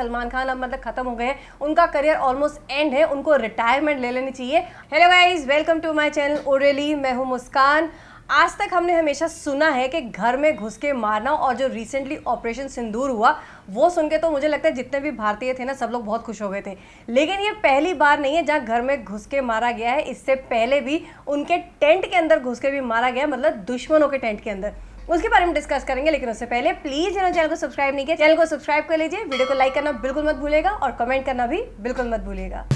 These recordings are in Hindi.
सलमान खान अब मतलब खत्म हो गए हैं, उनका करियर ऑलमोस्ट एंड है, उनको रिटायरमेंट ले लेनी चाहिए। Hello guys, welcome to my channel ओरेली, मैं हूं मुस्कान। आज तक हमने हमेशा सुना है कि घर में घुस के मारना, और जो रिसेंटली ऑपरेशन सिंदूर हुआ वो सुन के तो मुझे लगता है जितने भी भारतीय थे ना, सब लोग बहुत खुश हो गए थे। लेकिन ये पहली बार नहीं है जहाँ घर में घुस के मारा गया है। इससे पहले भी उनके टेंट के अंदर घुस के भी मारा गया, मतलब दुश्मनों के टेंट के अंदर। उसके बारे में डिस्कस करेंगे, लेकिन उससे पहले प्लीज चैनल को सब्सक्राइब नहीं किया, चैनल को सब्सक्राइब कर लीजिए, वीडियो को लाइक करना बिल्कुल मत भूलिएगा और कमेंट करना भी बिल्कुल मत भूलिएगा।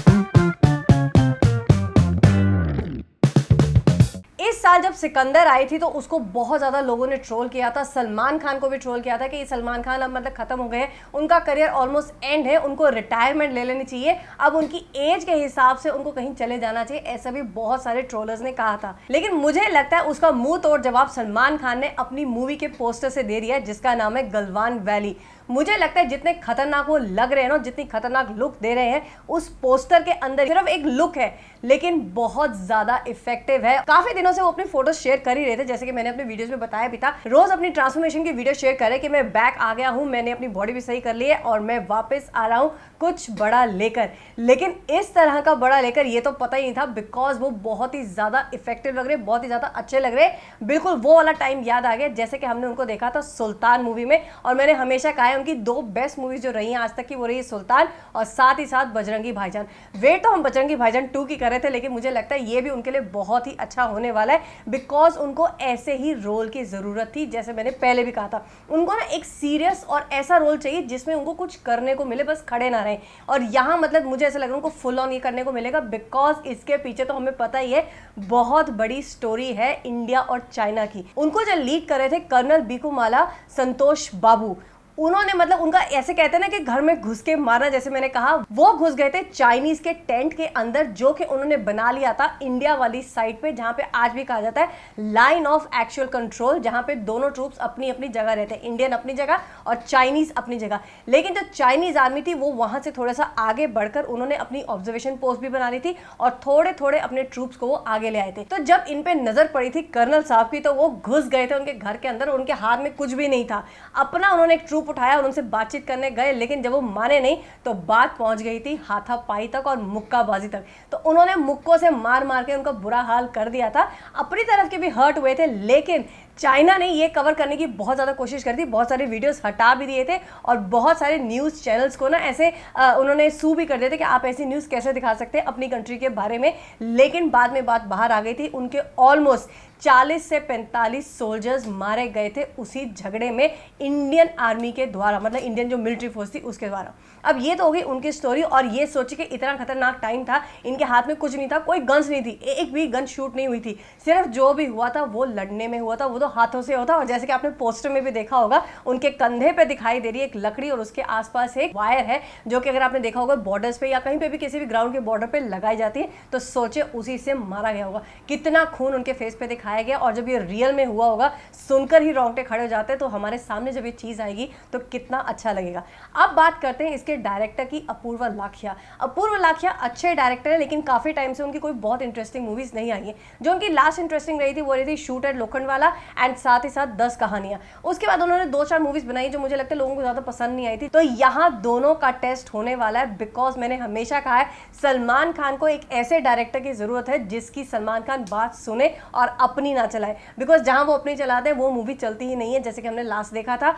इस साल जब सिकंदर आई थी तो उसको बहुत ज़्यादा लोगों ने ट्रोल किया था, सलमान खान को भी ट्रोल किया था कि सलमान खान अब मतलब खत्म हो गए हैं, उनका करियर ऑलमोस्ट एंड है, उनको रिटायरमेंट ले लेनी चाहिए, अब उनकी एज के हिसाब से उनको कहीं चले जाना चाहिए, ऐसा भी बहुत सारे ट्रोलर्स ने कहा था। लेकिन मुझे लगता है उसका मुंह तोड़ जवाब सलमान खान ने अपनी मूवी के पोस्टर से दे दिया है, जिसका नाम है गलवान वैली। मुझे लगता है जितने खतरनाक वो लग रहे हैं ना, जितनी खतरनाक लुक दे रहे हैं, उस पोस्टर के अंदर सिर्फ एक लुक है लेकिन बहुत ज्यादा इफेक्टिव है। काफी दिनों से वो अपनी फोटोज शेयर कर ही रहे थे, जैसे कि मैंने अपने वीडियोस में बताया भी था, रोज अपनी ट्रांसफॉर्मेशन की वीडियो शेयर करे कि मैं बैक आ गया हूं, मैंने अपनी बॉडी भी सही कर ली है और मैं वापस आ रहा हूं कुछ बड़ा लेकर। लेकिन इस तरह का बड़ा लेकर ये तो पता ही नहीं था, बिकॉज वो बहुत ही ज्यादा इफेक्टिव लग रहे, बहुत ही ज्यादा अच्छे लग रहे। बिल्कुल वो वाला टाइम याद आ गया जैसे कि हमने उनको देखा था सुल्तान मूवी में, और मैंने हमेशा कहा है उनकी दो बेस्ट मूवीज जो रही हैं आज तक की, वो रही सुल्तान और साथ ही साथ बजरंगी भाईजान। वेट तो हम बजरंगी भाईजान 2 की कर रहे थे, लेकिन मुझे लगता है ये भी उनके लिए बहुत ही अच्छा होने वाला है, बिकॉज उनको ऐसे ही रोल की जरूरत थी। जैसे मैंने पहले भी कहा था, उनको ना एक सीरियस और ऐसा रोल चाहिए जिसमें उनको कुछ करने को मिले, बस खड़े ना रहे। और यहाँ मतलब मुझे ऐसा लग रहा है उनको फुल ऑन ये करने को मिलेगा, बिकॉज इसके पीछे तो हमें पता ही है बहुत बड़ी स्टोरी है इंडिया और चाइना की। उनको जो लीड कर रहे थे कर्नल बीकूमाला संतोष बाबू, उन्होंने मतलब उनका ऐसे कहते हैं ना कि घर में घुस के मारना, जैसे मैंने कहा वो घुस गए थे चाइनीज के टेंट के अंदर, जो कि उन्होंने बना लिया था इंडिया वाली साइड पे, जहां पे आज भी कहा जाता है लाइन ऑफ एक्चुअल कंट्रोल, जहां पे दोनों ट्रूप्स अपनी अपनी जगह रहते हैं, इंडियन अपनी जगह और चाइनीज अपनी जगह। लेकिन जो चाइनीज आर्मी थी वो वहां से थोड़ा सा आगे बढ़कर उन्होंने अपनी ऑब्जर्वेशन पोस्ट भी बना ली थी और थोड़े थोड़े अपने ट्रूप्स को वो आगे ले आए थे। तो जब इन पे नजर पड़ी थी कर्नल साहब की, तो वो घुस गए थे उनके घर के अंदर, उनके हाथ में कुछ भी नहीं था, अपना उन्होंने एक ट्रूप उठाया और उनसे बातचीत करने गए, लेकिन जब वो माने नहीं तो बात पहुंच गई थी हाथापाई तक और मुक्काबाजी तक। तो उन्होंने मुक्कों से मार मार के उनका बुरा हाल कर दिया था, अपनी तरफ के भी हर्ट हुए थे। लेकिन चाइना ने ये कवर करने की बहुत ज़्यादा कोशिश कर दी, बहुत सारे वीडियोस हटा भी दिए थे और बहुत सारे न्यूज़ चैनल्स को ना ऐसे उन्होंने सू भी कर दिए थे कि आप ऐसी न्यूज़ कैसे दिखा सकते हैं अपनी कंट्री के बारे में। लेकिन बाद में बात बाहर आ गई थी, उनके ऑलमोस्ट 40 से 45 सोल्जर्स मारे गए थे उसी झगड़े में इंडियन आर्मी के द्वारा, मतलब इंडियन जो मिलिट्री फोर्स थी उसके द्वारा। अब ये तो हो गई उनकी स्टोरी, और ये सोचिए कि इतना खतरनाक टाइम था, इनके हाथ में कुछ नहीं था, कोई गन्स नहीं थी, एक भी गन शूट नहीं हुई थी, सिर्फ जो भी हुआ था वो लड़ने में हुआ था, वो तो हाथों से होता। और जैसे कि आपने पोस्टर में भी देखा होगा, उनके कंधे पे दिखाई दे रही है एक लकड़ी और उसके आसपास एक वायर है, जो कि अगर आपने देखा होगा बॉर्डर्स पे या कहीं पे भी किसी भी ग्राउंड के बॉर्डर पे लगाई जाती है, तो सोचे उसी से मारा गया होगा। कितना खून उनके फेस पे दिखाया गया, और जब ये रियल में हुआ होगा सुनकर ही रोंगटे खड़े हो जाते हैं। तो हमारे सामने जब ये चीज आएगी तो कितना अच्छा लगेगा। अब बात करते हैं इसके डायरेक्टर की, अपूर्वा लाखिया। अपूर्वा लाखिया अच्छे डायरेक्टर है, लेकिन काफी टाइम से उनकी कोई बहुत इंटरेस्टिंग मूवीज नहीं आई है। जो उनकी लास्ट इंटरेस्टिंग रही थी वो रही थी शूट एट लोखंडवाला एंड साथ ही साथ 10 कहानियां। उसके बाद उन्होंने 2-4 मूवीज बनाई जो मुझे लगता है लोगों को ज्यादा पसंद नहीं आई थी। तो यहाँ दोनों का टेस्ट होने वाला है, बिकॉज मैंने हमेशा कहा है सलमान खान को एक ऐसे डायरेक्टर की जरूरत है जिसकी सलमान खान बात सुने और अपनी ना चलाए, बिकॉज जहां वो अपनी चलाते हैं वो मूवी चलती ही नहीं है, जैसे कि हमने लास्ट देखा था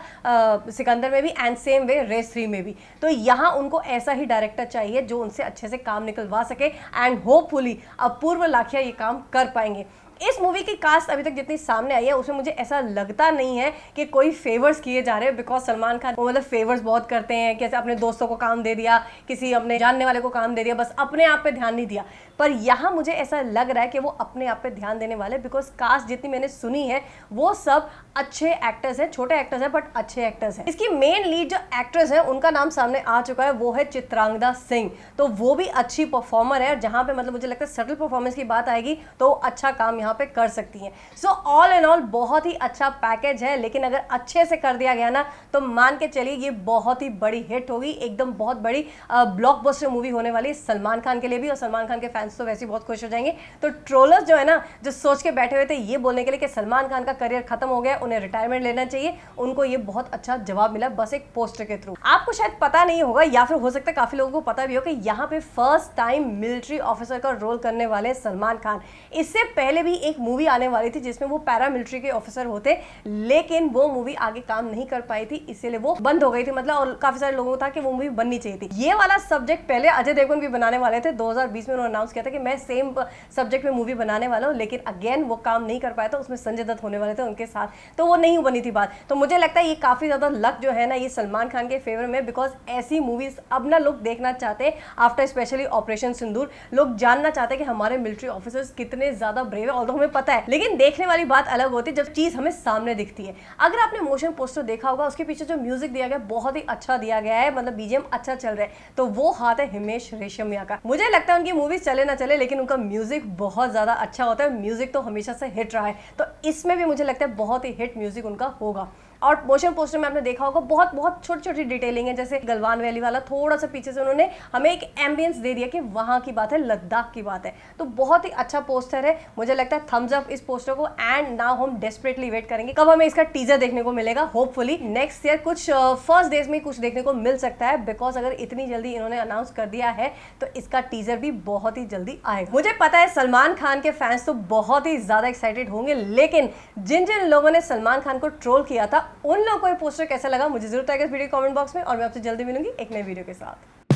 सिकंदर में भी एंड सेम वे रेस 3 में भी। तो यहाँ उनको ऐसा ही डायरेक्टर चाहिए जो उनसे अच्छे से काम निकलवा सके, एंड होपफुली अपूर्व लाखिया ये काम कर पाएंगे। इस मूवी की कास्ट अभी तक जितनी सामने आई है उसमें मुझे ऐसा लगता नहीं है कि कोई फेवर्स किए जा रहे हैं, बिकॉज सलमान खान वो मतलब फेवर्स बहुत करते हैं, कैसे अपने दोस्तों को काम दे दिया, किसी अपने जानने वाले को काम दे दिया, बस अपने आप पे ध्यान नहीं दिया। पर यहाँ मुझे ऐसा लग रहा है कि वो अपने आप पे ध्यान देने वाले, बिकॉज कास्ट जितनी मैंने सुनी है वो सब अच्छे एक्टर्स हैं, छोटे एक्टर्स हैं बट अच्छे एक्टर्स हैं। इसकी मेन लीड जो एक्ट्रेस है उनका नाम सामने आ चुका है, वो है चित्रांगदा सिंह। तो वो भी अच्छी परफॉर्मर है, जहाँ पे मतलब मुझे लगता है सटल परफॉर्मेंस की बात आएगी तो अच्छा काम यहाँ पे कर सकती हैं। सो ऑल एंड ऑल बहुत ही अच्छा पैकेज है, लेकिन अगर अच्छे से कर दिया गया ना तो मान के चलिए ये बहुत ही बड़ी हिट होगी, एकदम बहुत बड़ी ब्लॉकबस्टर मूवी होने वाली है सलमान खान के लिए भी, और सलमान खान के फैंस तो वैसे ही बहुत खुश हो जाएंगे। तो ट्रोलर्स जो है ना, जो सोच के बैठे हुए थे ये बोलने के लिए कि सलमान खान का करियर खत्म हो गया, उन्हें रिटायरमेंट लेना चाहिए, उनको ये बहुत अच्छा जवाब मिला बस एक पोस्टर के थ्रू। आपको शायद पता नहीं होगा या फिर हो सकता है काफी लोगों को पता भी हो कि यहाँ पे फर्स्ट टाइम मिलिट्री ऑफिसर का रोल करने वाले सलमान खान। इससे पहले भी एक मूवी आने वाली थी जिसमें वो पैरामिलिट्री के ऑफिसर होते, लेकिन वो मूवी आगे काम नहीं कर पाई थी, इसीलिए वो बंद हो गई थी, मतलब और काफी सारे लोगों को था कि वो मूवी बननी चाहिए थी। ये वाला सब्जेक्ट पहले अजय देवगन भी बनाने वाले थे, 2020 में उन्होंने अनाउंस किया था कि मैं सेम सब्जेक्ट में मूवी बनाने वाला हूँ, लेकिन अगेन वो काम नहीं कर पाया था, उसमें संजय दत्त होने वाले थे उनके साथ, तो वो नहीं बनी थी बात। तो मुझे लगता है ये काफी ज्यादा लक जो है ना ये सलमान खान के फेवर में, बिकॉज ऐसी मूवीज अब ना लोग देखना चाहते हैं आफ्टर स्पेशली ऑपरेशन सिंदूर। लोग जानना चाहते हैं कि हमारे मिलिट्री ऑफिसर्स कितने ज्यादा ब्रेव है, ऑल्दो हमें पता है, लेकिन देखने वाली बात अलग होती है जब चीज हमें सामने दिखती है। अगर आपने मोशन पोस्टर देखा होगा, उसके पीछे जो म्यूजिक दिया गया बहुत ही अच्छा दिया गया है, मतलब बीजीएम अच्छा चल रहा है, तो वो हाथ है हिमेश रेशमिया का। मुझे लगता है उनकी मूवीज चले ना चले, लेकिन उनका म्यूजिक बहुत ज्यादा अच्छा होता है, म्यूजिक तो हमेशा से हिट रहा है, तो इसमें भी मुझे लगता है बहुत ही हिट म्यूजिक उनका होगा। और मोशन पोस्टर में आपने देखा होगा बहुत बहुत छोटी छोटी डिटेलिंग है, जैसे गलवान वैली वाला थोड़ा सा पीछे से उन्होंने हमें एक एम्बियंस दे दिया कि वहां की बात है, लद्दाख की बात है, तो बहुत ही अच्छा पोस्टर है। मुझे लगता है थम्स अप इस पोस्टर को, एंड नाउ हम डेस्परेटली वेट करेंगे कब हमें इसका टीजर देखने को मिलेगा। होपफुली नेक्स्ट ईयर कुछ फर्स्ट डेज में कुछ देखने को मिल सकता है, बिकॉज अगर इतनी जल्दी इन्होंने अनाउंस कर दिया है तो इसका टीजर भी बहुत ही जल्दी आएगा। मुझे पता है सलमान खान के फैंस तो बहुत ही ज्यादा एक्साइटेड होंगे, लेकिन जिन जिन लोगों ने सलमान खान को ट्रोल किया था उन लोगों को ये पोस्टर कैसा लगा मुझे जरूर बताइएगा इस वीडियो कमेंट बॉक्स में, और मैं आपसे जल्दी मिलूंगी एक नई वीडियो के साथ।